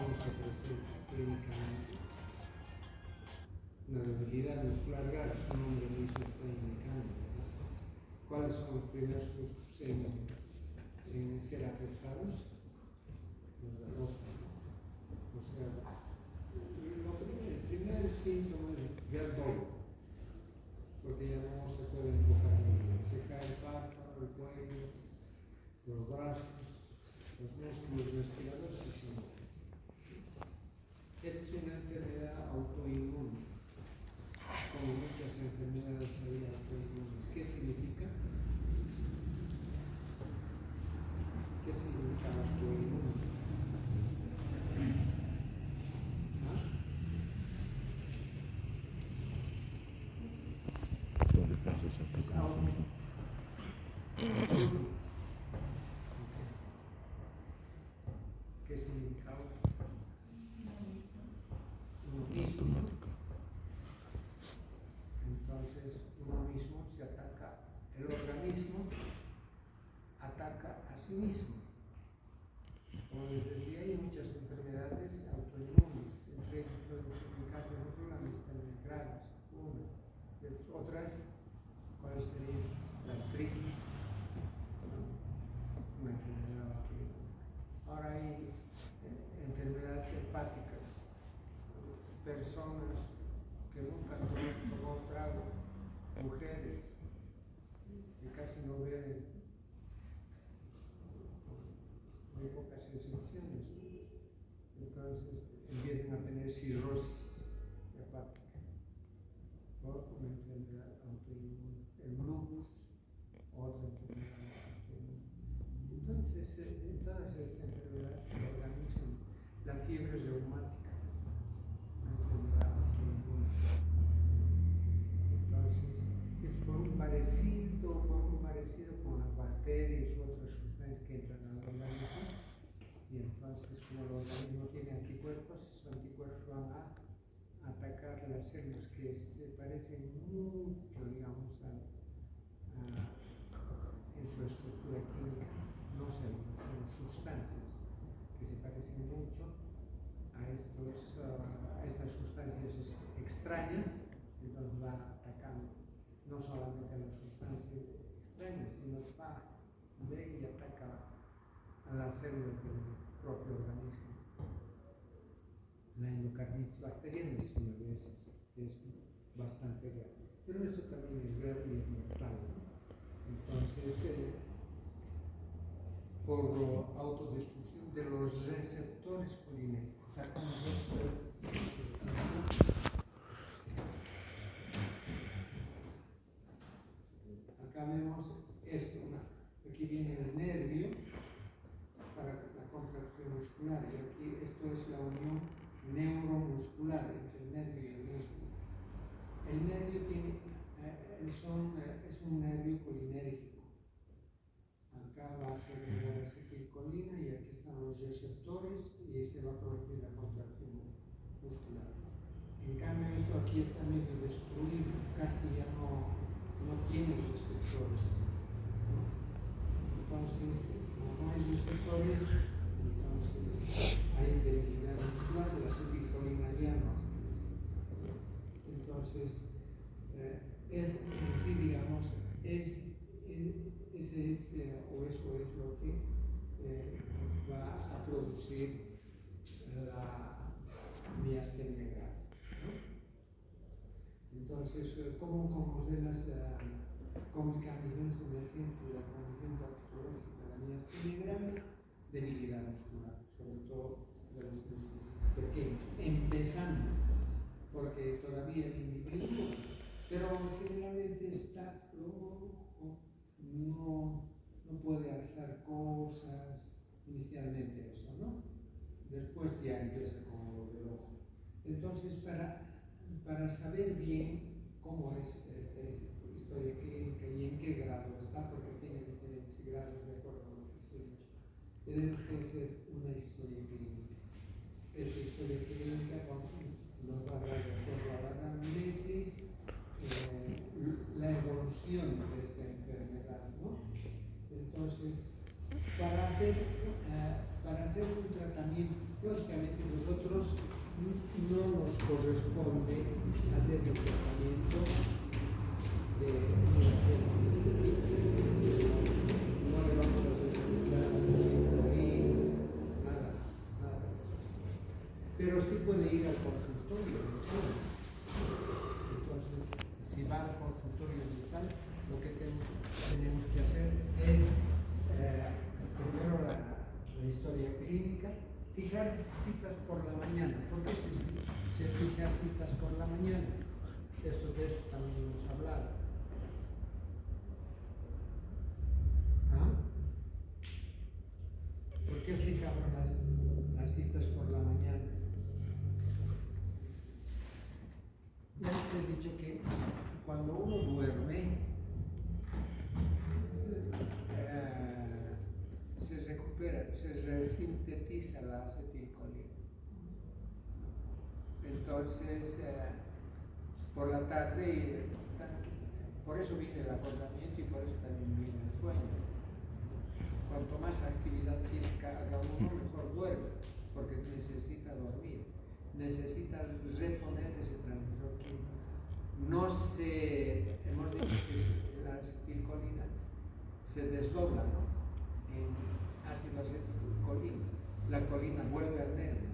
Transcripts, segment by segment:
cómo se presenta clínicamente. Una debilidad muscular grave, su nombre mismo está indicando, ¿verdad? ¿Cuáles son los primeros músculos en ser afectados? Los de ropa, ¿no? O sea, el primer síntoma es ver dolor, porque ya no se puede enfocar muy bien. Se cae el párpado, el cuello, los brazos, los músculos respiradores y se mueve. Esta es una enfermedad autoinmune, como muchas enfermedades hay autoinmunes. ¿Qué significa? ¿Qué significa autoinmune? ¿Qué significa? Uno mismo. Entonces, uno mismo se ataca, el organismo ataca a sí mismo. Como les decía, hay muchas enfermedades autoinmunes, entre ellas podemos explicar, por ejemplo, la miastenia gravis, una. De otras, ¿cuál sería? La artritis, una enfermedad autoinmune. Ahora hay enfermedades hepáticas, personas que nunca toman trago, mujeres que casi no beben, muy pocas excepciones, entonces empiezan a tener cirrosis hepática por una enfermedad autoinmune, el lupus, otra enfermedad autoinmune. Entonces, en todas estas enfermedades el organismo, la fiebre reumática, una enfermedad autoinmune. Entonces, es por un parecido con las bacterias u otras sustancias que entran al organismo, y entonces, como el organismo tiene anticuerpos, esos anticuerpos van a atacar las células que se parecen mucho, digamos, en su estructura química, no células, sino sustancias que se parecen mucho a estas sustancias extrañas, entonces va atacando no solamente a las sustancias extrañas, sino va y ataca a las células del propio organismo. La endocarditis bacteriana es una de esas, que es bastante grave. Pero esto también es grave y es mortal, ¿no? Entonces, por autodestrucción de los receptores colinérgicos. Acá vemos esto, aquí viene el nervio para la contracción muscular, y aquí esto es la unión neuromuscular entre el nervio y el músculo. El nervio es un nervio colinérgico. Acá va a segregar acetilcolina y aquí están los receptores y se va a producir la contracción muscular. En cambio, esto aquí está medio destruido, casi ya no tiene receptores, ¿no? Entonces, como no hay receptores, entonces hay debilidad muscular de la acetilcolina ya no. Entonces, es en sí, digamos, eso es lo que va a producir la miastenia grave, ¿no? Entonces, ¿cómo conocen las complicaciones emergentes de la condición patológica de la miastenia grave? Debilidad muscular, sobre todo de los músculos pequeños, empezando, porque todavía el individuo, pero generalmente está flojo, no puede alzar cosas, inicialmente eso, ¿no? Después ya empieza con lo del ojo. Entonces, para saber bien cómo es esta historia clínica y en qué grado está, porque tiene diferentes grados de acuerdo a lo que se ha dicho, tenemos que hacer una historia clínica. Esta historia clínica nos va a dar de acuerdo a la anamnesis, la evolución de esta enfermedad, ¿no? Entonces, para hacer un tratamiento también, lógicamente nosotros no nos corresponde hacer el tratamiento de este tipo. No le vamos a recomendar nada, nada de eso. Pero sí puede ir al consultorio, ¿no? Entonces, si va al consultorio dental, lo que tenemos que hacer es primero la historia clínica, fijar citas por la mañana. ¿Por qué se fija citas por la mañana? De esto también hemos hablado. ¿Ah? ¿Por qué fijamos las citas por la mañana? Ya les he dicho que cuando uno duerme, se recupera, se resintetiza la acetilcolina. Entonces, por la tarde, por eso viene el acordamiento y por eso también viene el sueño. Cuanto más actividad física haga uno, mejor duerme, porque necesita dormir, necesita reponer ese transmisor químico. Hemos dicho que la acetilcolina se desdobla, ¿no? En ácido acetilcolina. La colina vuelve al nervio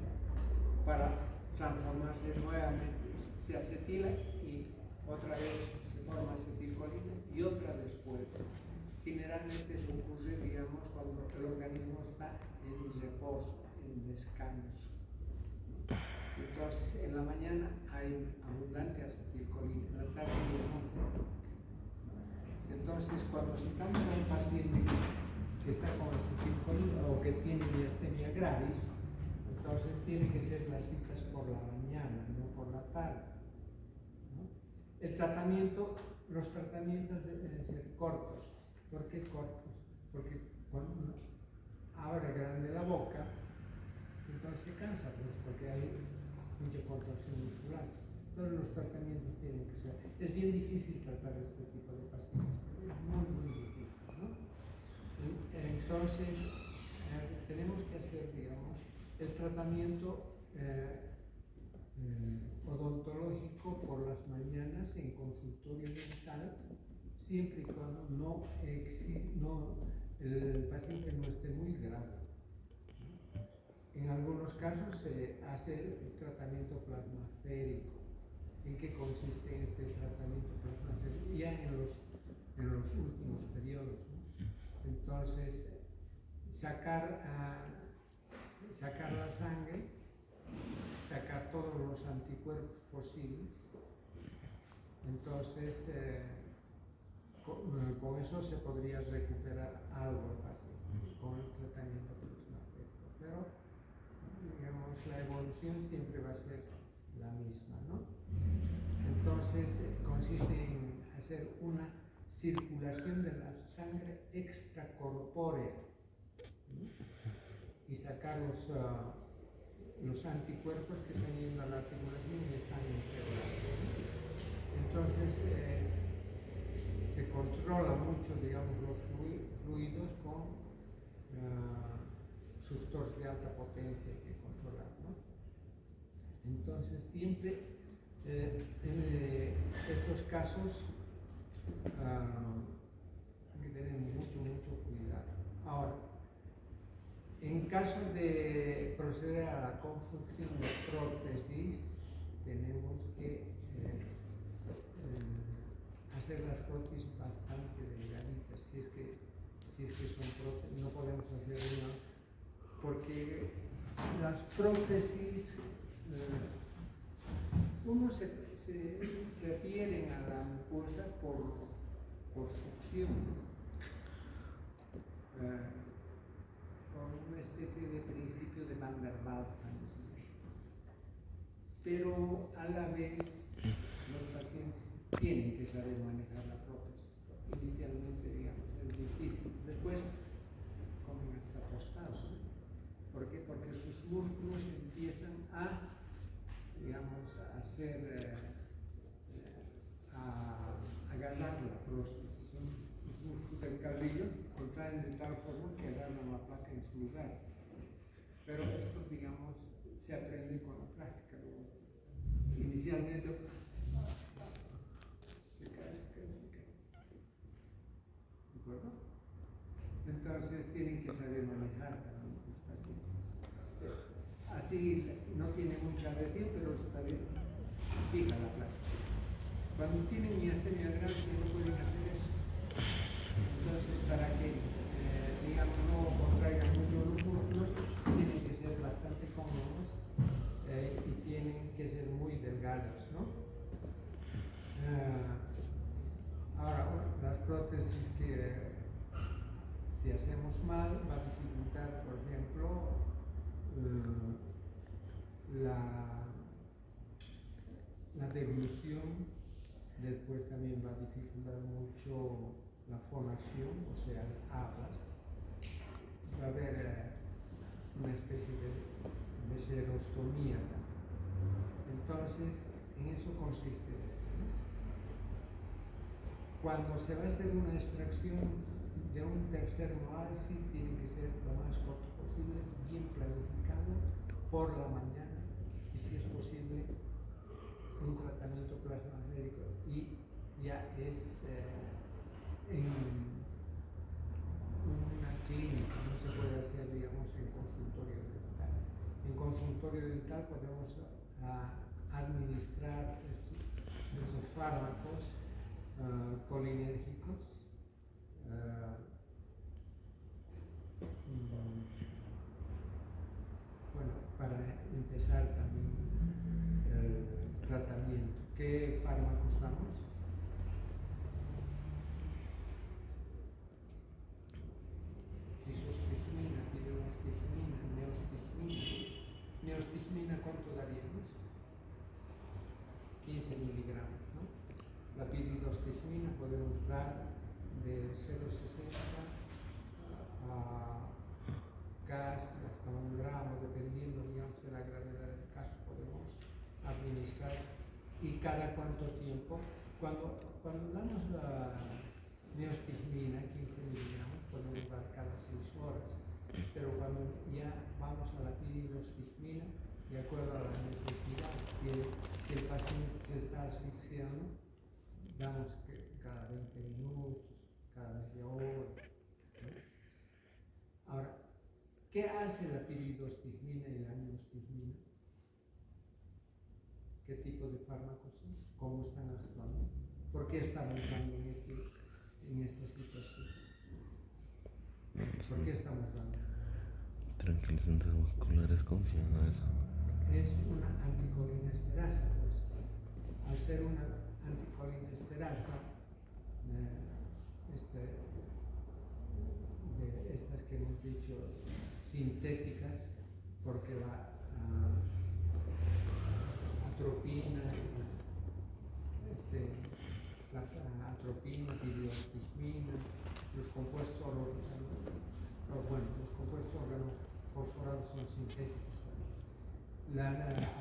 para transformarse nuevamente, se acetila y otra vez se forma acetilcolina y otra después. Generalmente eso ocurre, digamos, cuando el organismo está en reposo, en descanso. Entonces, en la mañana hay abundante acetilcolina, en la tarde no. Entonces, cuando citamos a un paciente que está con acetilcolina o que tiene miastenia gravis, entonces tiene que ser las citas por la mañana, no por la tarde, ¿no? El tratamiento, los tratamientos deben ser cortos. ¿Por qué cortos? Porque cuando uno abre grande la boca, entonces se cansa, pues, porque hay mucha contracción muscular. Todos los tratamientos tienen que ser. Es bien difícil tratar este tipo de pacientes, es muy, muy difícil, ¿no? Entonces, tenemos que hacer, digamos, el tratamiento odontológico por las mañanas en consultorio dental, siempre y cuando el paciente no esté muy grave. En algunos casos se hace el tratamiento plasmaférico. ¿En qué consiste este tratamiento plasmaférico? Ya en los últimos periodos, ¿no? Entonces, sacar la sangre, sacar todos los anticuerpos posibles. Entonces, con eso se podría recuperar algo el paciente, con el tratamiento plasmaférico. Pero, digamos, la evolución siempre va a ser la misma, ¿no? Entonces, consiste en hacer una circulación de la sangre extracorpórea, ¿no? Y sacar los anticuerpos que están yendo a la articulación y están empeorando. Entonces, se controla mucho, digamos, los fluidos con suctores de alta potencia que controlar, ¿no? Entonces, siempre en estos casos hay que tener mucho cuidado. Ahora, en caso de proceder a la construcción de prótesis, tenemos que hacer las prótesis bastante delgaditas. Si es que son prótesis, no podemos hacer una, porque las prótesis, uno se adhieren a la mucosa por succión, por una especie de principio de Van der Waals, pero a la vez los pacientes tienen que saber manejar la prótesis. Inicialmente, digamos, es difícil, después comen hasta tostados, ¿no? ¿Por qué? Porque sus músculos empiezan a, digamos, a agarrar la prótesis. Los músculos del carrillo contraen de tal forma que agarran la placa en su lugar. Pero esto, digamos, se aprende con la práctica. Inicialmente, ¿de acuerdo? Entonces tienen que saber manejar también los pacientes. Así no tiene mucha adhesión, pero está bien. Fija la práctica. Cuando tienen miastenia grave, no pueden hacer eso. Entonces, para que, digamos, no contraigan mucho los músculos, tienen que ser bastante cómodos y tienen que ser muy delgados, ¿no? Ahora, las prótesis que si hacemos mal va a dificultar, por ejemplo, la deglución. Después también va a dificultar mucho la fonación, o sea, el habla. Va a haber una especie de serostomía. Entonces, en eso consiste. Cuando se va a hacer una extracción de un tercer molar, sí tiene que ser lo más corto posible, bien planificado por la mañana y, si es posible, un tratamiento plasmaférico. Y ya es en una clínica, no se puede hacer, digamos, en consultorio dental. En consultorio dental podemos administrar estos fármacos colinérgicos bueno, para empezar también el tratamiento. ¿Qué fármacos damos? Isostigmina, pireostigmina, neostigmina. Neostigmina, ¿cuánto daríamos? 15 miligramos, ¿no? La piridostigmina podemos dar de 0,60 a casi hasta 1 gramo, dependiendo, digamos, de la gravedad del caso, podemos administrar. ¿Y cada cuánto tiempo? Cuando damos la neostigmina, 15 miligramos, podemos dar cada 6 horas. Pero cuando ya vamos a la piridostigmina, de acuerdo a la necesidad, si el paciente se está asfixiando, damos que cada 20 minutos, cada media hora. Ahora, ¿qué hace la piridostigmina y la neostigmina? ¿Qué tipo de fármacos son? ¿Cómo están actuando? ¿Por qué estamos dando en esta situación? ¿Por qué estamos dando? Tranquilizantes musculares, ¿cómo se llama eso? Es una anticolinesterasa, pues. Al ser una anticolinesterasa, de estas que hemos dicho sintéticas, porque la atropina, la atropina, piridostigmina, los compuestos organofosforados son sintéticos también. La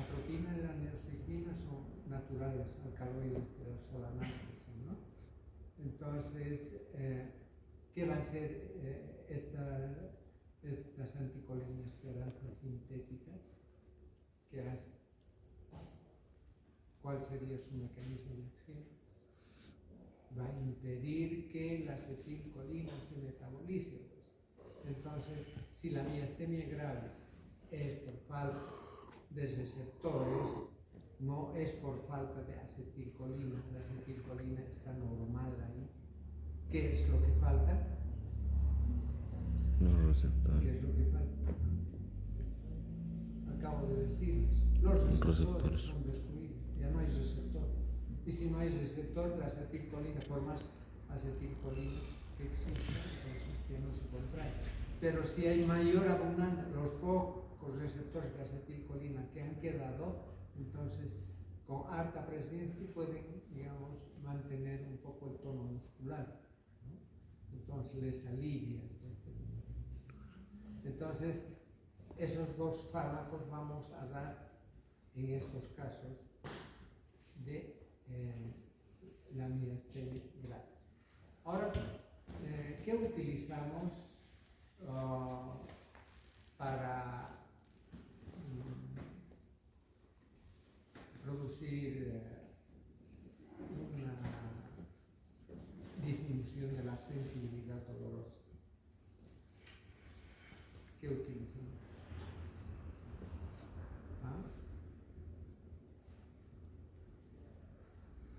atropina y la neostigmina son naturales, alcaloides de las solanáceas, ¿no? Entonces, ¿qué va a ser estas anticolinesterasas sintéticas? ¿Qué hace? ¿Cuál sería su mecanismo de acción? Va a impedir que la acetilcolina se metabolice. Pues. Entonces, si la miastenia gravis es por falta de receptores, no es por falta de acetilcolina, la acetilcolina está normal ahí. ¿Qué es lo que falta? Los receptores. ¿Qué es lo que falta? Acabo de decirles, los receptores son destruidos, ya no hay receptor. Y si no hay receptor, la acetilcolina, por más acetilcolina que exista, entonces que no se contrae. Pero si hay mayor abundancia, los pocos receptores de acetilcolina que han quedado, entonces con harta presencia pueden, digamos, mantener un poco el tono muscular, ¿no? Entonces les alivia este fenómeno. Entonces, esos dos fármacos vamos a dar en estos casos de la miastenia grave. Ahora, ¿qué utilizamos para producir una disminución de la sensibilidad dolorosa. ¿Qué utilizan? ¿Ah?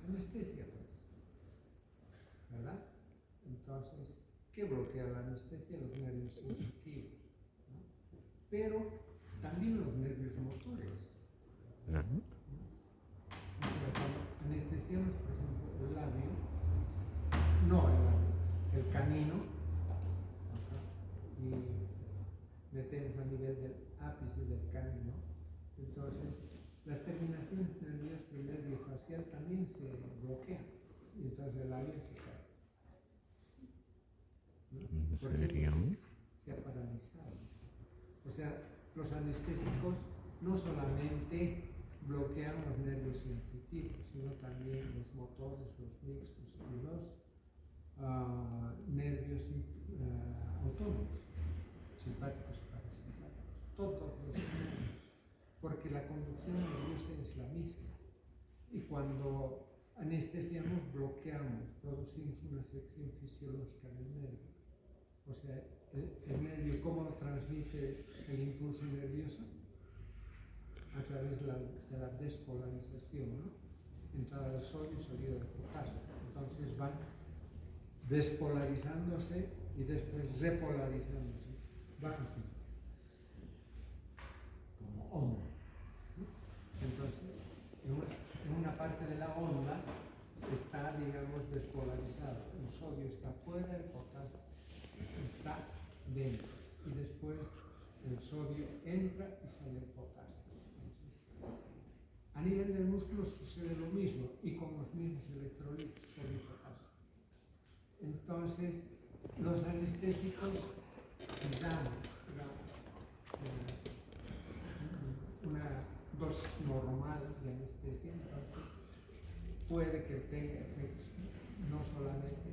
Anestesia, pues, ¿verdad? Entonces, ¿qué bloquea la anestesia? Los nervios sensitivos, ¿no? Pero también los nervios motores. O sea, cuando anestesiamos, por ejemplo, el labio, no el labio, el canino, y metemos a nivel del ápice del canino, entonces las terminaciones nerviosas del nervio facial también se bloquean y entonces el labio se cae. ¿No? ¿En serio? Se ha paralizado. O sea, los anestésicos no solamente bloquean los nervios sensitivos, sino también los motores, los mixtos y los nervios autónomos, simpáticos y parasimpáticos, todos los nervios, porque la conducción nerviosa es la misma. Y cuando anestesiamos, bloqueamos, producimos una sección fisiológica del nervio. O sea, el nervio, ¿cómo transmite el impulso nervioso? A través de la despolarización, ¿no? Entrada de sodio y salida de potasio. Entonces van despolarizándose y después repolarizándose. Baja así, como onda, ¿no? Entonces, en una parte de la onda está, digamos, despolarizado. El sodio está fuera, el potasio está dentro. Y después el sodio entra y sale el potasio. Entonces, a nivel del músculo sucede lo mismo y con los mismos electrolitos, sodio y potasio. Entonces, los anestésicos, si dan una dosis normal de anestesia, entonces puede que tenga efectos no solamente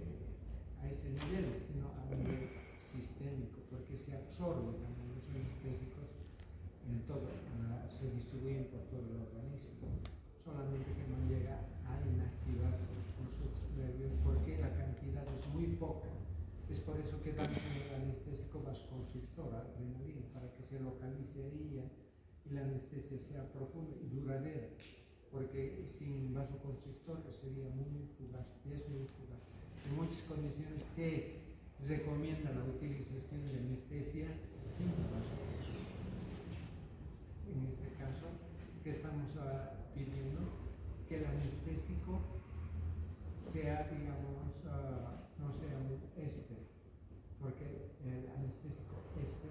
a ese nivel, sino a nivel sistémico, porque se absorben también los anestésicos en todo, se distribuyen por todo el organismo, solamente que no llega a inactivar los otros nervios porque la cantidad es muy poca. Es por eso que damos en el anestésico vasoconstrictor, adrenalina, para que se localice ahí y la anestesia sea profunda y duradera, porque sin vasoconstrictor sería muy fugaz, y es muy fugaz. En muchas condiciones se recomienda la utilización de anestesia sin vasoconstrictor. En este caso, ¿qué estamos pidiendo? Que el anestésico sea, digamos, no sea un éster, porque el anestésico éster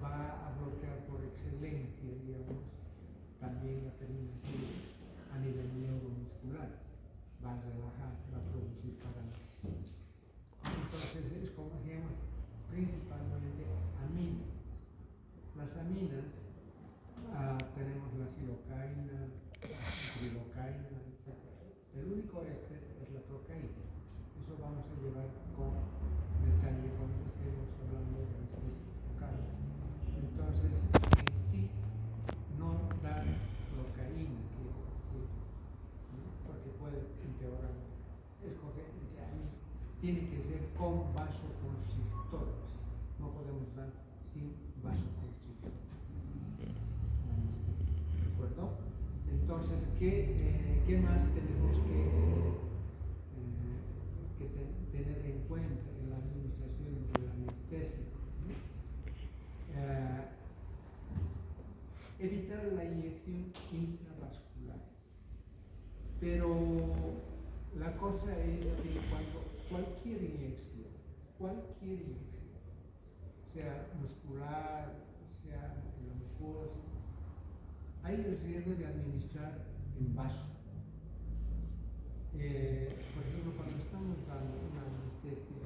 va a bloquear por excelencia, digamos, también la terminación a nivel neuromuscular, va a relajar, va a producir parálisis. Entonces es como digamos, principalmente aminas. Las aminas, tenemos la silocaína, lidocaína, etc. El único éster es la procaína. Eso vamos a llevar con detalle cuando estemos hablando de anestésicos locales. Entonces, en sí, no dar procaína, quiere decir, ¿no? Porque puede empeorar. Tiene que ser con vasoconstrictores. No podemos dar sin vasoconstrictores. ¿De acuerdo? Entonces, ¿qué más tenemos que tener en cuenta en la administración del anestésico? Evitar la inyección intravascular. Pero la cosa es que cuando cualquier inyección, sea muscular, sea en la mucosa, hay el riesgo de administrar en vaso. Por ejemplo, cuando estamos dando una anestesia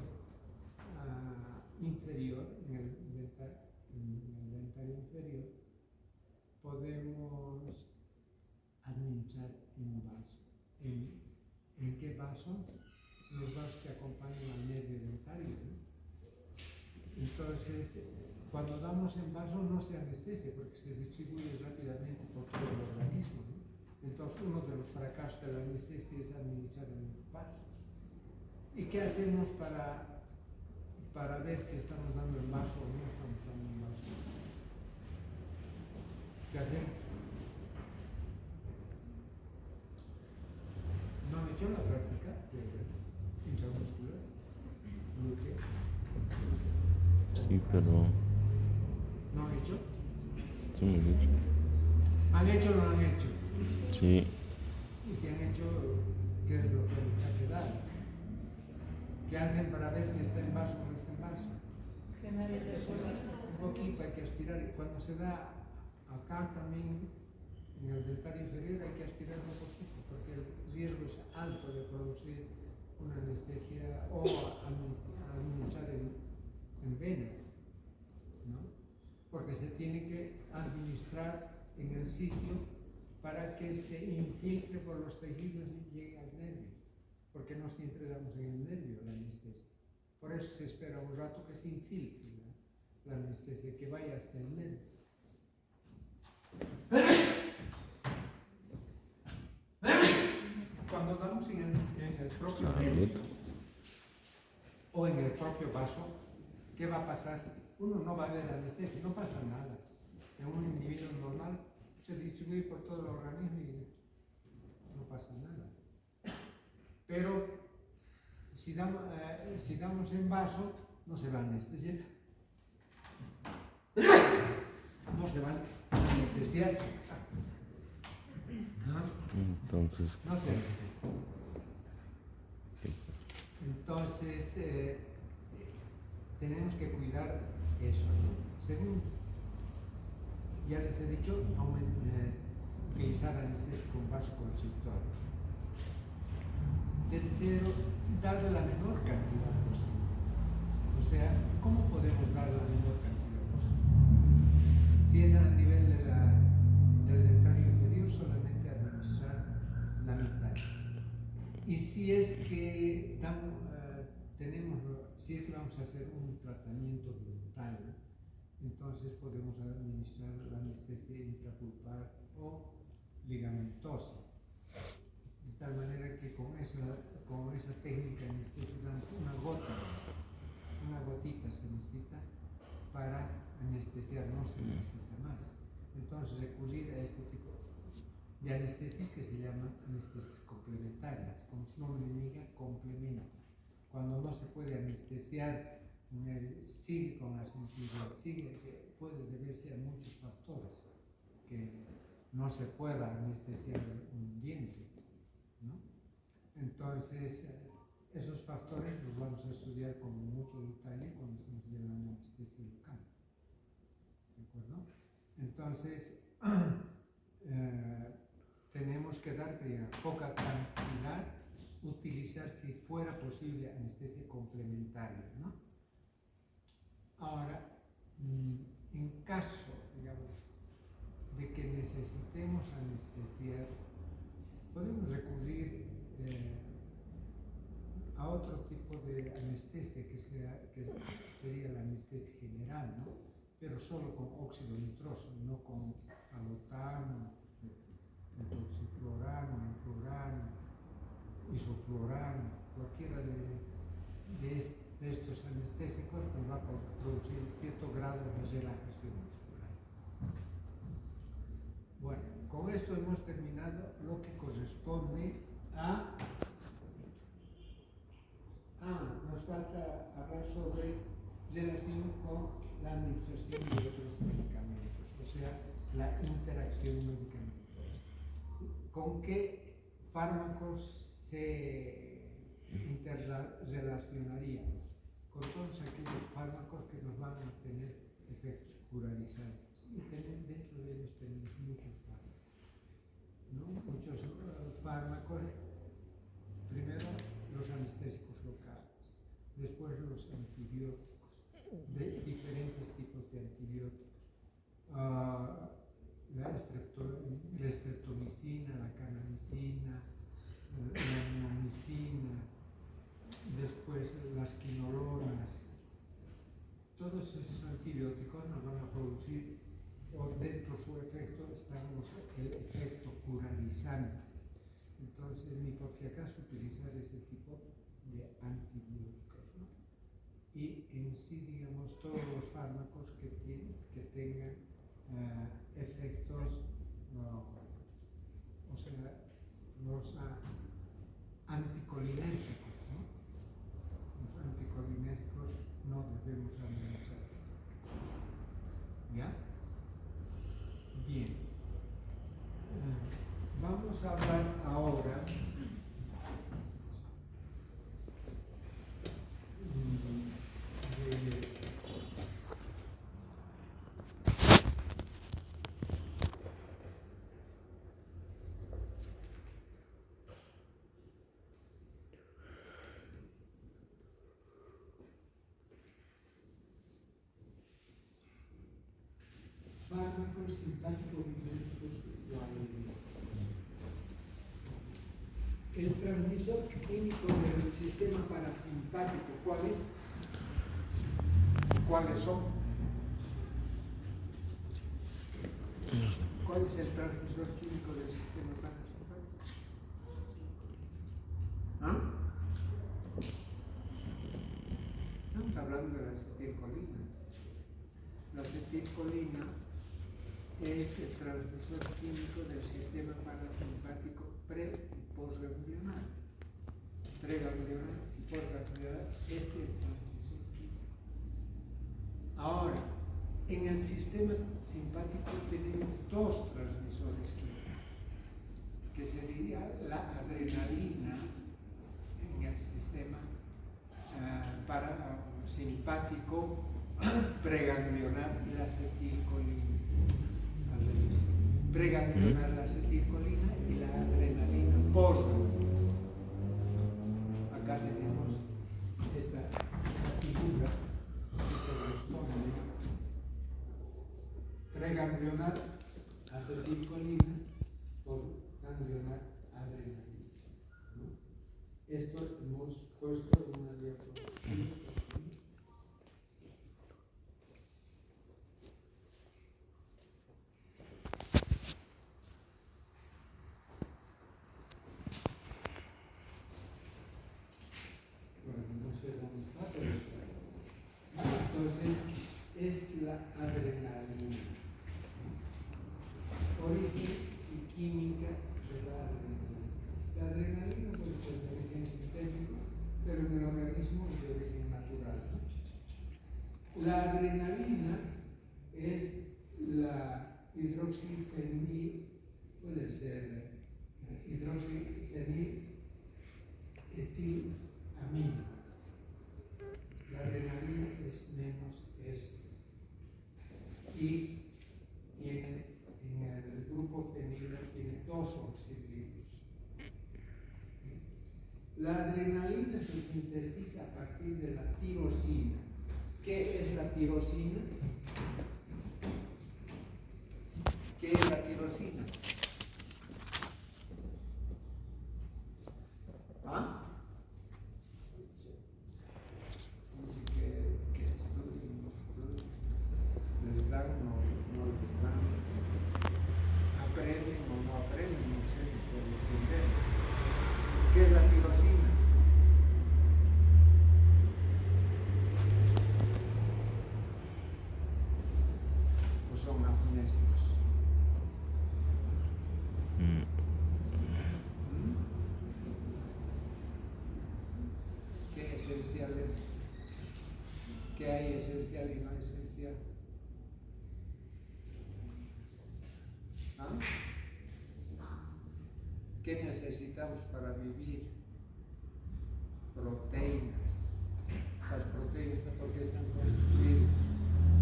inferior, en el dentario inferior, podemos administrar en vaso. ¿En qué vaso? Los vasos que acompañan al nervio dentario, ¿no? Entonces, cuando damos en vaso no se anestesia porque se distribuye rápidamente por todo el organismo, ¿no? Entonces, uno de los fracasos de la anestesia es administrar en los vasos. ¿Y qué hacemos para ver si estamos dando el vaso o no estamos dando el vaso? ¿Qué hacemos? ¿No han hecho la práctica de intramuscular? ¿Glúteo? Sí, pero... ¿No han hecho? Sí, me he dicho. ¿Han hecho o no han hecho? Sí. Y si han hecho, ¿qué es lo que les ha quedado? ¿Qué hacen para ver si está en vaso o no está en vaso? Un poquito hay que aspirar, y cuando se da acá también, en el dentario inferior, hay que aspirar un poquito, porque el riesgo es alto de producir una anestesia o administrar en vena, ¿no? Porque se tiene que administrar en el sitio para que se infiltre por los tejidos y llegue al nervio, porque no siempre damos en el nervio la anestesia. Por eso se espera un rato que se infiltre la anestesia, que vaya hasta el nervio. Cuando damos en el propio nervio o en el propio vaso, ¿qué va a pasar? Uno no va a ver anestesia, no pasa nada. En un individuo normal se distribuye por todo el organismo y no pasa nada. Pero si damos en vaso, no se va a anestesiar. No se va a anestesiar. Entonces... No se anestesia. Entonces, tenemos que cuidar eso. Segundo, ya les he dicho, utilizar anestesia con vasoconstrictor. Tercero, darle la menor cantidad posible. O sea, ¿cómo podemos dar la menor cantidad posible? Si es a nivel del dentario inferior, solamente administrar la mitad. Y si es que si es que vamos a hacer un tratamiento dental, entonces podemos administrar la anestesia intrapulpar o ligamentosa. De tal manera que con esa técnica de anestesia damos una gotita se necesita para anestesiar, no se necesita más. Entonces recurrir a este tipo de anestesia que se llaman anestesias complementarias, como su nombre indica, complementa. Cuando no se puede anestesiar, sigue con la sensibilidad, que puede deberse a muchos factores, que no se pueda anestesiar un diente, ¿no? Entonces, esos factores los vamos a estudiar con mucho detalle cuando estamos llevando anestesia local, ¿de acuerdo? Entonces, tenemos que dar poca cantidad, utilizar si fuera posible anestesia complementaria, ¿no? Ahora, en caso, digamos, de que necesitemos anestesiar, podemos recurrir a otro tipo de anestesia que sería la anestesia general, ¿no? Pero solo con óxido nitroso, no con alotano, hidroxifluorano, influorano, isofluorano, cualquiera de estos anestésicos nos va a producir cierto grado de relajación muscular. Bueno, con esto hemos terminado lo que corresponde a... nos falta hablar sobre relación con la administración de otros medicamentos, o sea, la interacción medicamentosa. ¿Con qué fármacos se interrelacionarían? Con todos aquellos fármacos que nos van a tener efectos curarizantes. Y dentro de ellos tenemos muchos fármacos, ¿no? Muchos fármacos. Primero, los anestésicos locales, después los antibióticos, de diferentes tipos de antibióticos. La streptomicina, la canamicina, la neomicina, después las quinolonas. Todos esos antibióticos nos van a producir, o dentro de su efecto, está el efecto curarizante. en sí, digamos, todos los fármacos que tengan efectos, o sea, los anticolinérgicos, ¿no? Los anticolinérgicos no debemos administrar. ¿Ya? Bien. Vamos a hablar ahora de fármacos simpático-biológicos guanidinoides. El transmisor químico del sistema parasimpático, ¿cuáles son? ¿Cuál es el transmisor químico del sistema parasimpático? ¿Ah? Estamos hablando de la acetilcolina. La acetilcolina es el transmisor químico del sistema parasimpático pre- y postganglionar. Preganglionar y postganglionar es el transmisor químico. Ahora, en el sistema simpático tenemos dos transmisores químicos, que sería la adrenalina en el sistema parasimpático preganglionar y la acetilcolina. Preganglionar la acetilcolina y la adrenalina postganglionar. Acá tenemos esta figura que corresponde preganglionar acetilcolina, postganglionar adrenalina, ¿no? Esto hemos puesto en una diapositiva. Entonces, es la adrenalina. Origen y química de la adrenalina. La adrenalina puede ser de origen sintético, pero en el organismo es de origen natural, ¿no? La adrenalina es la hidroxifenil, puede ser hidroxifenil etilamina. La adrenalina es menos esto. Y tiene, en el grupo fenilo tiene dos oxidrilos. La adrenalina se sintetiza a partir de la tirosina. ¿Qué es la tirosina? ¿Qué es la tirosina? ¿Ah? Les dan o no les dan, aprenden o no aprenden, no sé, por entender. ¿Qué es la tirosina? ¿O son amnésicos? ¿Qué esenciales? ¿Qué hay esencial y no esencial? ¿Ah? ¿Qué necesitamos para vivir? Proteínas. Las proteínas, ¿por qué están constituidas?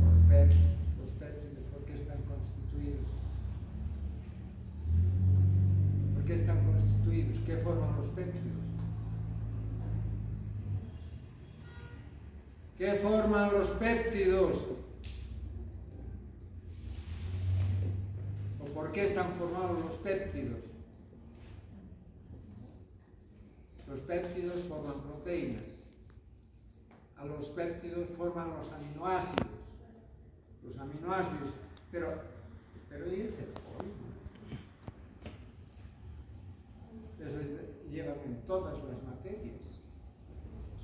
Por péptidos. Los péptidos, ¿por qué están constituidos? ¿Por qué están constituidos? ¿Qué forman los péptidos? ¿Qué forman los péptidos? ¿O por qué están formados los péptidos? Los péptidos forman proteínas. A los péptidos forman los aminoácidos. Los aminoácidos. Pero ¿y ese polvo? Eso llevan en todas las materias,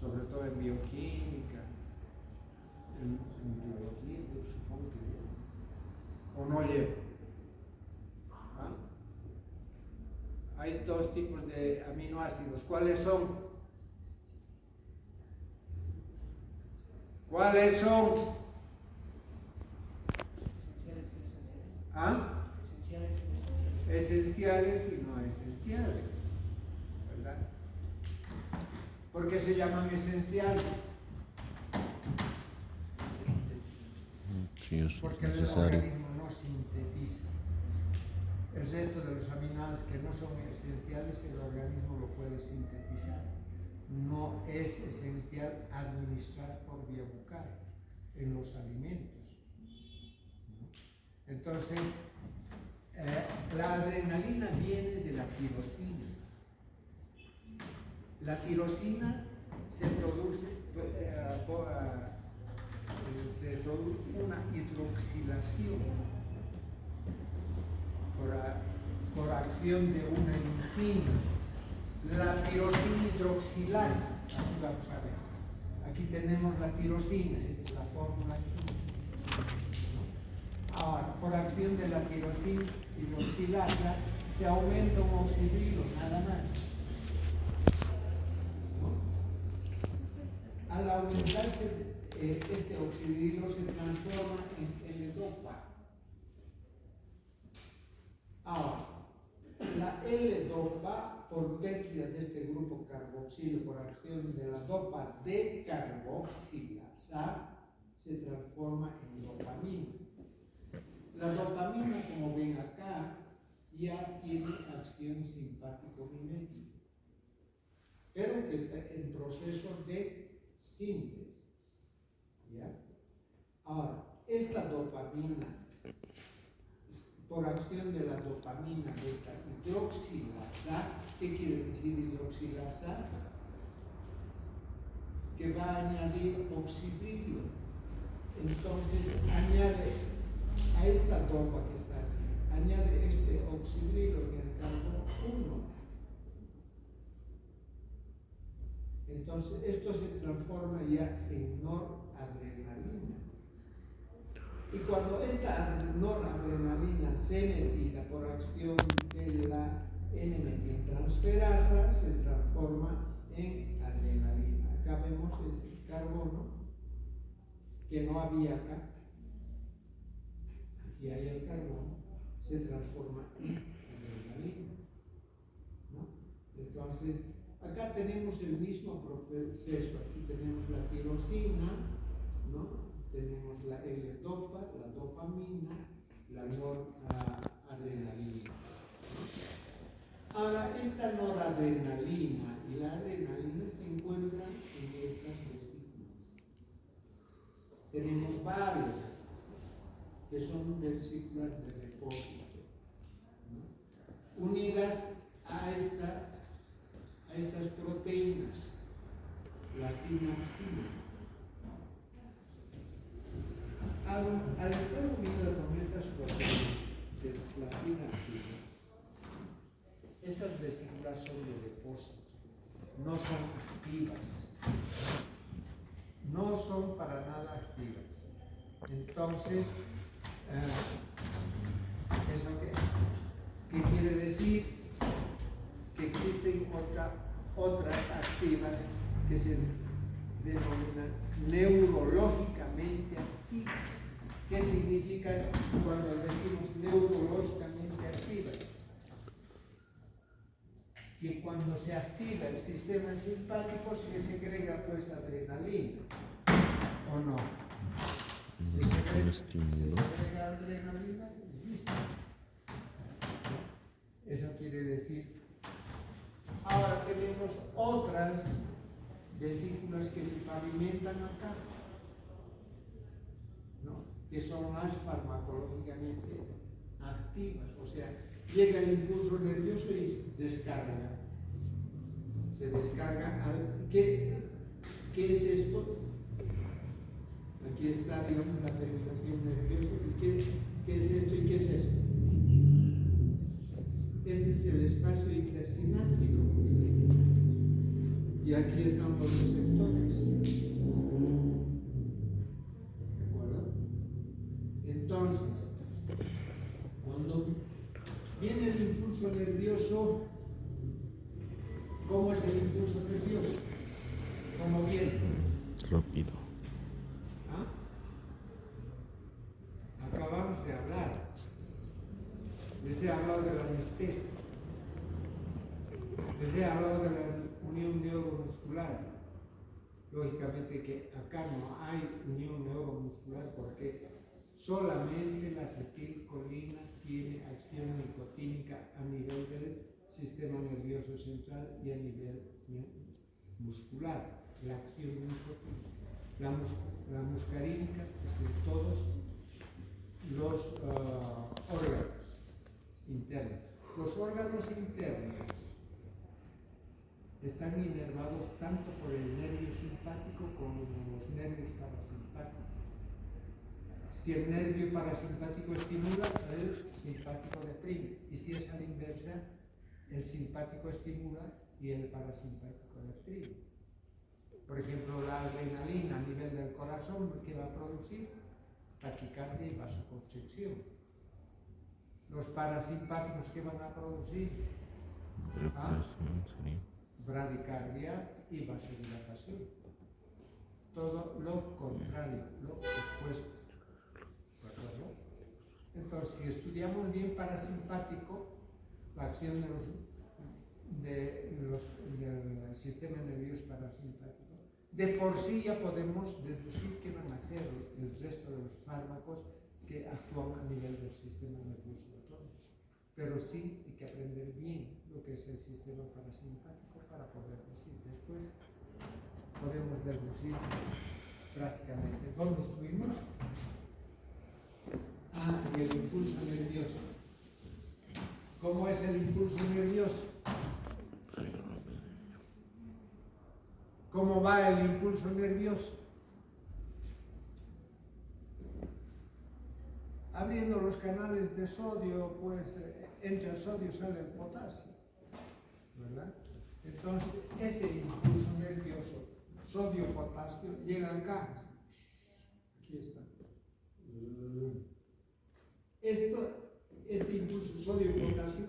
sobre todo en bioquímica, en biología, yo supongo que llevo. O no llevo. ¿Ah? Hay dos tipos de aminoácidos. ¿Cuáles son? ¿Cuáles son? ¿Ah? Esenciales y no esenciales, ¿verdad? ¿Por qué se llaman esenciales? Sí, es Porque el necesario. organismo no sintetiza. El resto de los aminoácidos que no son esenciales, el organismo lo puede sintetizar. No es esencial administrar por vía bucal en los alimentos. Entonces, la adrenalina viene de la tirosina. La tirosina se produce una hidroxilación por acción de una enzima. La tirosina hidroxilasa. Aquí vamos a ver. Aquí tenemos la tirosina, esta es la fórmula aquí. Ahora, por acción de la tirosina hidroxilasa se aumenta un oxidrilo, nada más. Al aumentarse este oxidrilo se transforma en L-dopa. Ahora, la L-dopa, por pérdida de este grupo carboxilo por acción de la dopa de carboxilasa, se transforma en dopamina. La dopamina, como ven acá, ya tiene acción simpático-mimética, pero que está en proceso de síntesis. ¿Ya? Ahora, esta dopamina, por acción de la dopamina beta hidroxilasa, ¿qué quiere decir hidroxilasa? Que va a añadir oxidrilo. Entonces, añade a esta dopa que está así, añade este oxidrilo en el carbono 1. Entonces, esto se transforma ya en noradrenalina. Y cuando esta noradrenalina C-metila por acción de la N-metiltransferasa se transforma en adrenalina. Acá vemos este carbono que no había acá. Aquí hay el carbono, se transforma en adrenalina, ¿no? Entonces, acá tenemos el mismo proceso. Aquí tenemos la tirosina, ¿no? Tenemos la L-dopa, la dopamina, la noradrenalina. Ahora, esta noradrenalina y la adrenalina se encuentran en estas vesículas. Tenemos varios que son vesículas de depósito, ¿no? Unidas a estas proteínas, la sinapsina. Al estar unido con estas proteínas, que es la sinapsina, estas vesículas son de depósito, no son activas, no son para nada activas. Entonces, ¿eso qué quiere decir? Que existen otras activas que se denominan neurológicamente activas. ¿Qué significa cuando decimos neurológicamente activas? Que cuando se activa el sistema simpático se segrega pues adrenalina, ¿o no? Se segrega adrenalina y listo. Eso quiere decir. Ahora tenemos otras vesículas que se pavimentan acá, ¿no? Que son más farmacológicamente activas, o sea, llega el impulso nervioso y descarga. Se descarga al... ¿Qué es esto? Aquí está, digamos, la terminación nerviosa. ¿Y qué es esto y qué es esto? Este es el espacio intersináptico, pues. Y aquí están los receptores. Viene el impulso nervioso. ¿Cómo es el impulso nervioso? ¿Cómo viene? Rápido. ¿Ah? Acabamos de hablar. Les he hablado de la anestesia. Les he hablado de la unión neuromuscular. Lógicamente que acá no hay unión neuromuscular porque solamente la acetilcolina tiene acción nicotínica a nivel del sistema nervioso central y a nivel muscular. La acción nicotínica. La muscarínica es de todos los órganos internos. Los órganos internos están inervados tanto por el nervio simpático como los nervios parasimpáticos. Si el nervio parasimpático estimula, el simpático deprime. Y si es a la inversa, el simpático estimula y el parasimpático deprime. Por ejemplo, la adrenalina a nivel del corazón, ¿qué va a producir? Taquicardia y vasoconstricción. Los parasimpáticos, ¿qué van a producir? Bradicardia y vasodilatación. Todo lo contrario, lo opuesto. ¿De acuerdo? Entonces, si estudiamos bien parasimpático, la acción del sistema nervioso parasimpático, de por sí ya podemos deducir que van a ser el resto de los fármacos que actúan a nivel del sistema nervioso autónomo. Pero sí hay que aprender bien lo que es el sistema parasimpático para poder decir. Después podemos deducir prácticamente. ¿Dónde estuvimos? Y el impulso nervioso. ¿Cómo es el impulso nervioso? ¿Cómo va el impulso nervioso? Abriendo los canales de sodio, pues entra el sodio, sale el potasio, ¿verdad? Entonces, ese impulso nervioso, sodio-potasio, llega acá. Aquí está. Este impulso sodio-potasio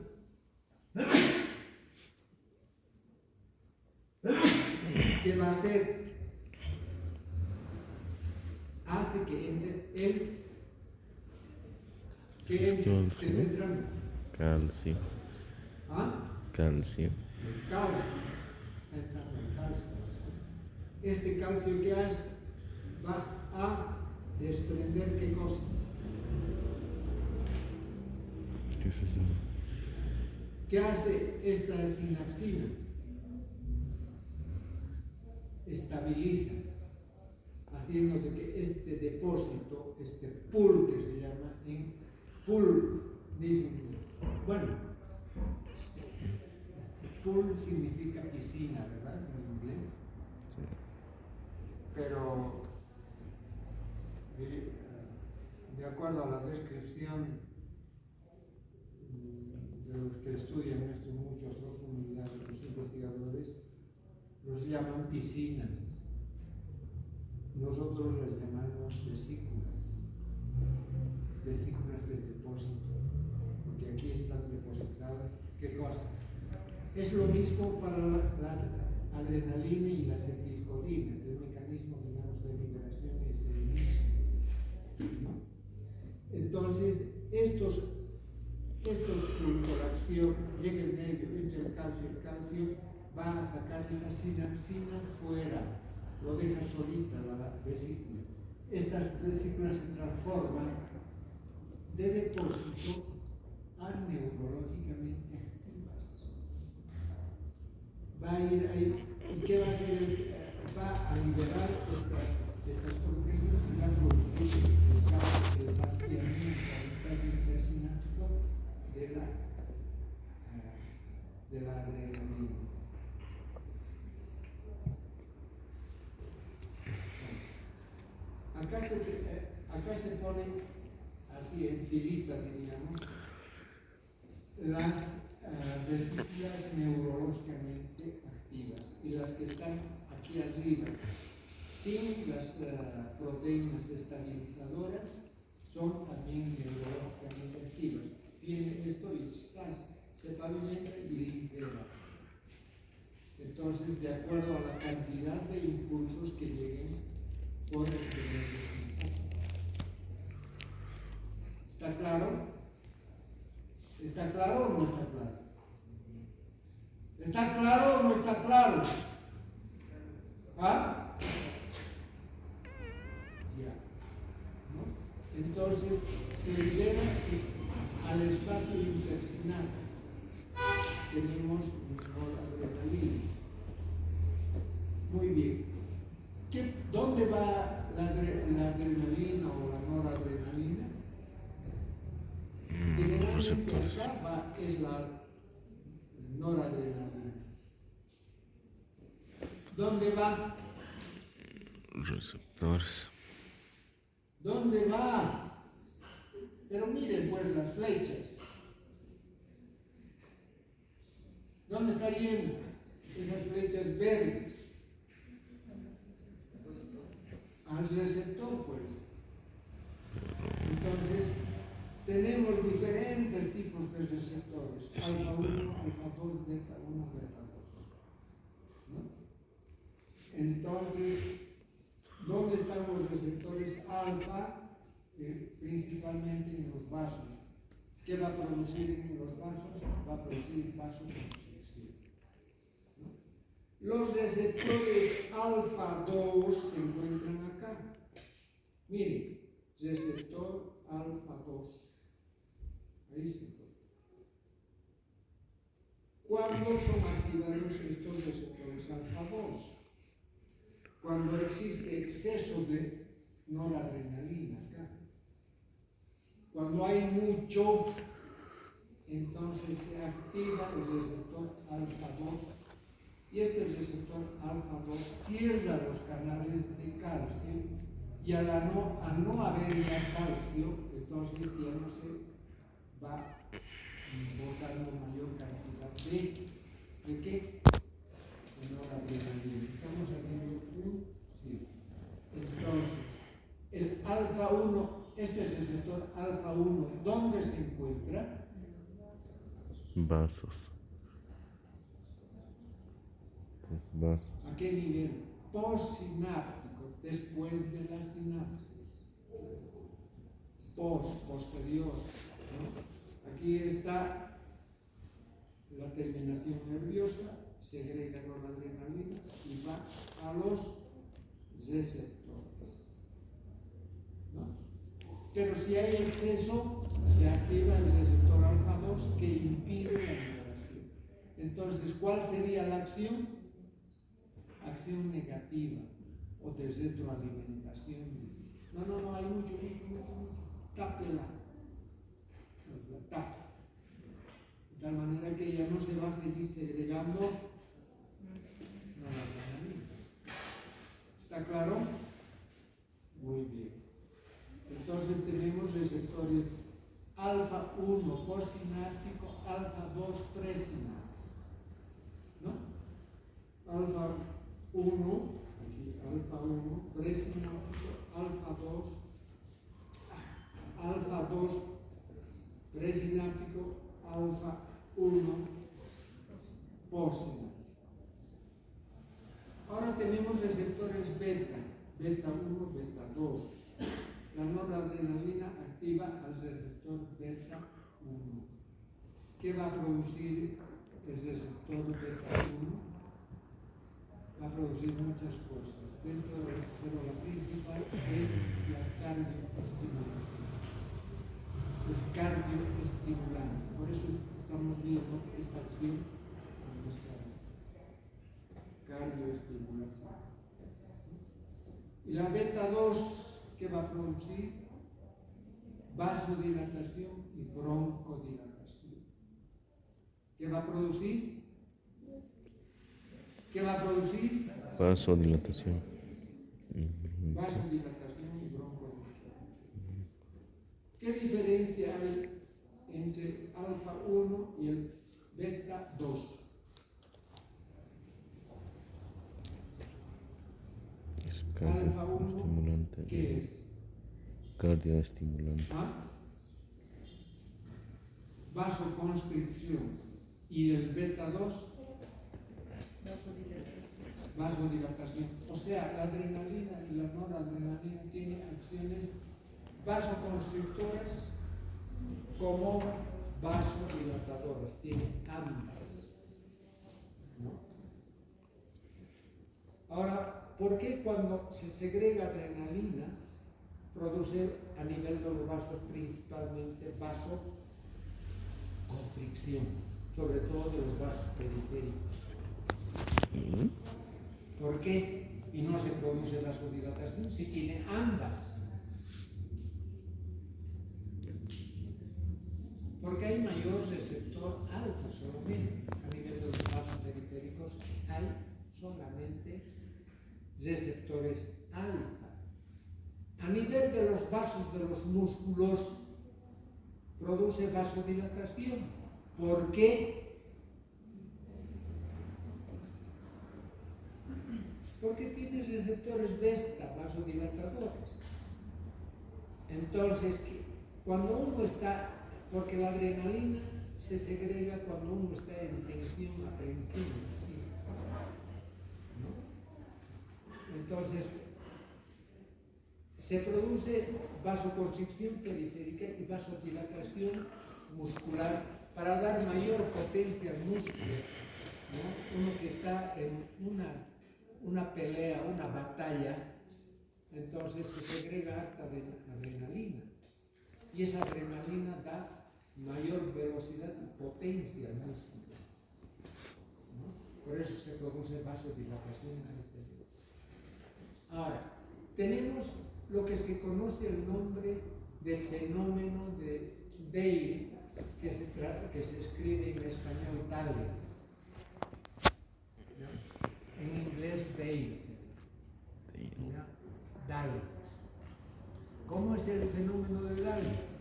que va a ser, hace que entre el que esté entrando. Calcio. Calcio. El calcio. El calcio. Este calcio que hace va a desprender ¿qué cosa? ¿Qué es eso? ¿Qué hace esta sinapsina? Estabiliza, haciendo de que este depósito, este pool que se llama en pool, bueno, pool significa piscina, ¿verdad? En inglés. Sí. Pero de acuerdo a la descripción de los que estudian esto en mucha profundidad, los investigadores, los llaman piscinas. Nosotros les llamamos vesículas de depósito, porque aquí están depositadas. ¿Qué cosa? Es lo mismo para la adrenalina y la acetilcolina, el mecanismo, digamos, de liberación y ese mismo, ¿no? Entonces, estos por acción, llega el nervio, entra el calcio va a sacar esta sinapsina fuera, lo deja solita la vesícula. Estas vesículas se transforman de depósito a neurológicamente activas. Va a ir ahí, ¿y qué va a hacer? Va a liberar estas proteínas y va a producir el vaciamiento, el espacio intersináptico de la adrenalina. Acá se pone así en filita, digamos, las vesículas neurológicamente activas y las que están aquí arriba sin las proteínas estabilizadoras son también neurológicamente activas. Viene esto y se pavimenta y libera. Entonces, de acuerdo a la cantidad de impulsos que lleguen por el cerebro simpático. ¿Está claro? ¿Está claro o no está claro? ¿Está claro o no está claro? ¿Ah? Ya. ¿No? Entonces, se libera al espacio intestinal. Tenemos noradrenalina. Muy bien. ¿Dónde va la adrenalina o la noradrenalina? Generalmente acá es la noradrenalina. ¿Dónde va? Receptores. ¿Dónde va? Pero miren pues las flechas. ¿Dónde está yendo? Esas flechas verdes. Al receptor, pues. Entonces, tenemos diferentes tipos de receptores. Alfa 1, alfa 2, beta 1, beta 2. ¿No? Entonces, ¿dónde están los receptores alfa? Principalmente en los vasos. ¿Qué va a producir en los vasos? Va a producir vasoconstricción. ¿No? Los receptores alfa 2 se encuentran acá. Miren, receptor alfa 2. Ahí se encuentra. ¿Cuándo son activados estos receptores alfa 2? Cuando existe exceso de noradrenalina acá. Cuando hay mucho, entonces se activa el receptor alfa 2 y este receptor alfa 2 cierra los canales de calcio y al no haber ya calcio, entonces ya no se va botando mayor cantidad ¿de qué? De noradrenalina. Estamos haciendo un círculo. Entonces, el alfa 1, este receptor alfa 1, ¿dónde se encuentra? Vasos. ¿A qué nivel? Postsináptico, después de la sinapsis. Posterior. ¿No? Aquí está la terminación nerviosa, segrega noradrenalina y va a los receptores. ¿No? Pero si hay exceso, se activa el receptor alfa 2 que impide la liberación. Entonces, ¿cuál sería la acción? Acción negativa o de retroalimentación. No, hay mucho. Tápela. La tapa. De tal manera que ella no se va a seguir segregando noradrenalina. ¿Está claro? Muy bien. Entonces tenemos receptores alfa 1 postsináptico, alfa 2 presináptico. ¿No? Alfa 1, aquí alfa 1 presináptico, alfa 2 presináptico, alfa 1 postsináptico. Ahora tenemos receptores beta, beta 1, beta 2. La noradrenalina activa al receptor beta 1. ¿Qué va a producir el receptor beta 1? Va a producir muchas cosas, pero la principal es la cardioestimulación. Es cardioestimulante. Por eso estamos viendo esta acción en nuestra cardioestimulación. Y la beta 2, ¿qué va a producir? Vasodilatación y broncodilatación. ¿Qué va a producir? ¿Qué va a producir? Vasodilatación. Vasodilatación y broncodilatación. ¿Qué diferencia hay entre alfa 1 y el beta 2? Es Alfa 1, cardioestimulante. ¿qué es? Cardioestimulante. ¿Ah? vasoconstricción, y el beta 2, vasodilatación. O sea, la adrenalina y la noradrenalina tienen acciones vasoconstrictoras como vasodilatadoras, tienen ambas, ¿no? Ahora, ¿por qué cuando se segrega adrenalina produce a nivel de los vasos principalmente vasoconstricción, sobre todo de los vasos periféricos? ¿Por qué? Y no se produce vasodilatación si tiene ambas. Porque hay mayor receptor alfa solamente. A nivel de los vasos periféricos hay solamente receptores alfa. A nivel de los vasos de los músculos produce vasodilatación. ¿Por qué? Porque tiene receptores beta vasodilatadores. Entonces, cuando uno está, porque la adrenalina se segrega cuando uno está en tensión aprensiva, ¿no? Entonces, se produce vasoconstricción periférica y vasodilatación muscular para dar mayor potencia al músculo, ¿no? Uno que está en una pelea, una batalla, entonces se segrega harta de adrenalina. Y esa adrenalina da mayor velocidad y potencia al músculo, ¿no? Por eso se produce vasodilatación a este nivel. Ahora, tenemos lo que se conoce el nombre de fenómeno de Dale, que se escribe en español Dale. En inglés Dale. Dale. ¿Cómo es el fenómeno de Dale?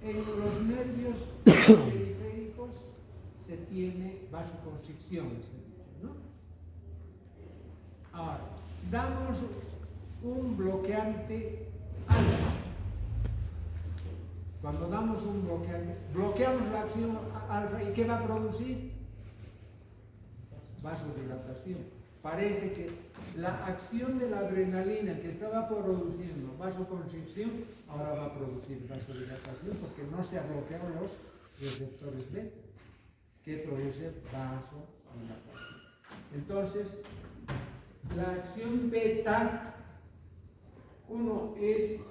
En los nervios periféricos se tiene vasoconstricción, ¿no? Ahora, damos un bloqueante alfa. Cuando damos un bloqueante, bloqueamos la acción alfa, ¿y qué va a producir? Vasodilatación. Parece que la acción de la adrenalina que estaba produciendo vasoconstricción ahora va a producir vasodilatación porque no se han bloqueado los receptores beta que produce vasodilatación. Entonces, la acción beta, uno es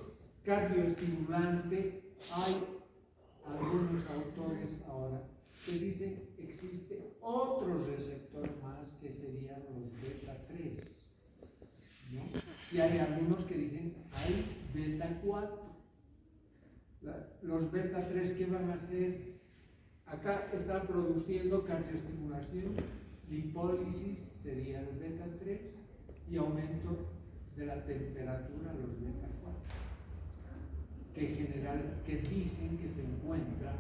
cardioestimulante. Hay algunos autores ahora que dicen que existe otro receptor más que serían los beta 3, ¿no? Y hay algunos que dicen hay beta 4. Los beta 3, ¿qué van a hacer? Acá están produciendo cardioestimulación, lipólisis sería el beta 3 y aumento de la temperatura los beta 4, que dicen que se encuentra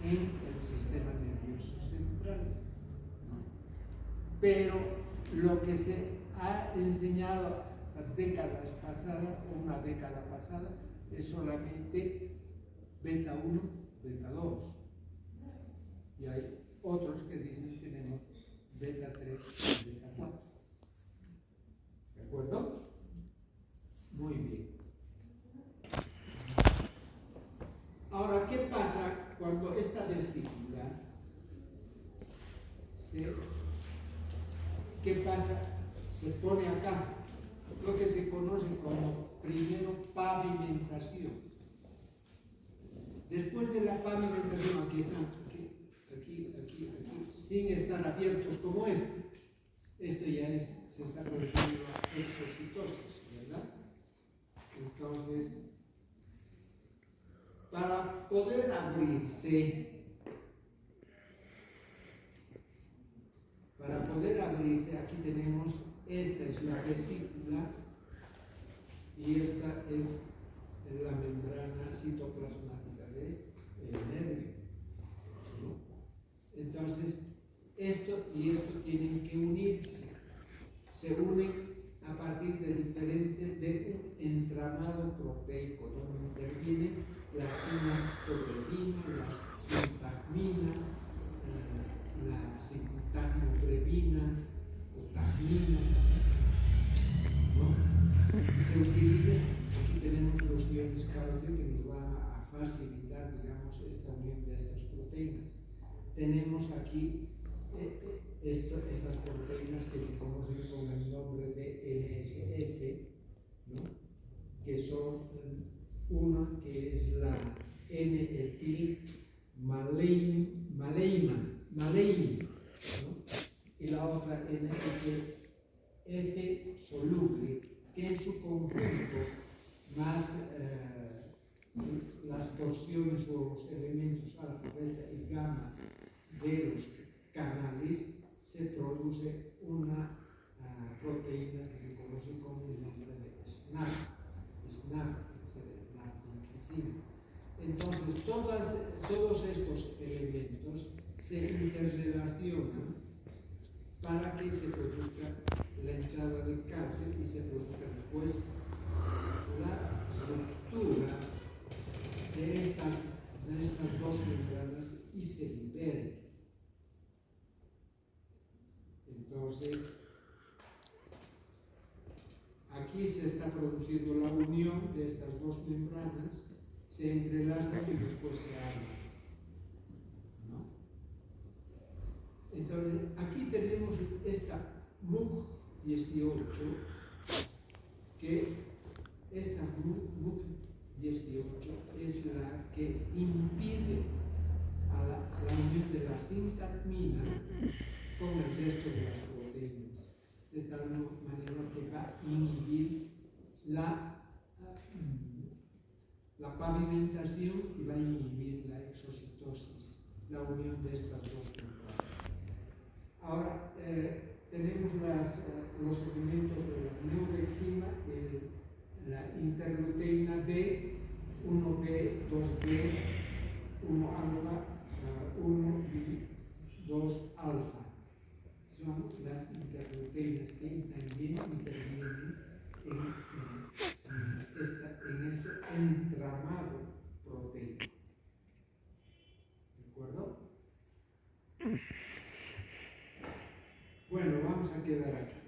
en el sistema nervioso central, ¿no? Pero lo que se ha enseñado hasta décadas pasadas, o una década pasada, es solamente beta 1, beta 2. Y hay otros que dicen que tenemos beta 3 y beta 4. ¿De acuerdo? Muy bien. Ahora, ¿qué pasa cuando esta vesícula se pone acá? Lo que se conoce como primero pavimentación. Después de la pavimentación, aquí están, aquí, sin estar abiertos como este ya se está convirtiendo a exocitosis, ¿verdad? Entonces, para poder abrirse, aquí tenemos, esta es la vesícula y esta es la membrana citoplasmática del nervio, ¿no? Entonces, esto y esto tienen que unirse. Se unen a partir de un entramado proteico donde interviene la cinatoglobina, sintagmina, la sintagmina, la sintagmobrevina o tagmina, ¿no? Se utiliza, aquí tenemos los iones calcio que nos van a facilitar, digamos, esta unión de estas proteínas. Tenemos aquí estas proteínas que se conocen con el nombre de NSF, ¿no? Que son una que es la N-etilmaleima, ¿no? Y la otra NSF soluble, que en su conjunto más las porciones o los elementos alfa, beta y gamma de los canales, se produce una proteína que se conoce con el nombre de SNAP, entonces todos estos elementos se interrelacionan para que se produzca la entrada de calcio y se produzca después la ruptura de estas dos membranas y se libere. Entonces, aquí se está produciendo la unión de estas dos membranas, se entrelazan y después se abren, ¿no? Entonces, aquí tenemos esta MUC18, que esta MUC18 es la que impide a la unión de la sintagmina con el resto de las proteínas, de tal manera que va a inhibir la pavimentación y va a inhibir la exocitosis, la unión de estas dos membranas. Ahora, tenemos los elementos de la neurexima, la interleuteína B, 1B, 2B, 1-alfa, 1 y 2-alfa. Son las interleuteínas que también intervienen en ese entramado proteico. ¿De acuerdo? Bueno, vamos a quedar aquí.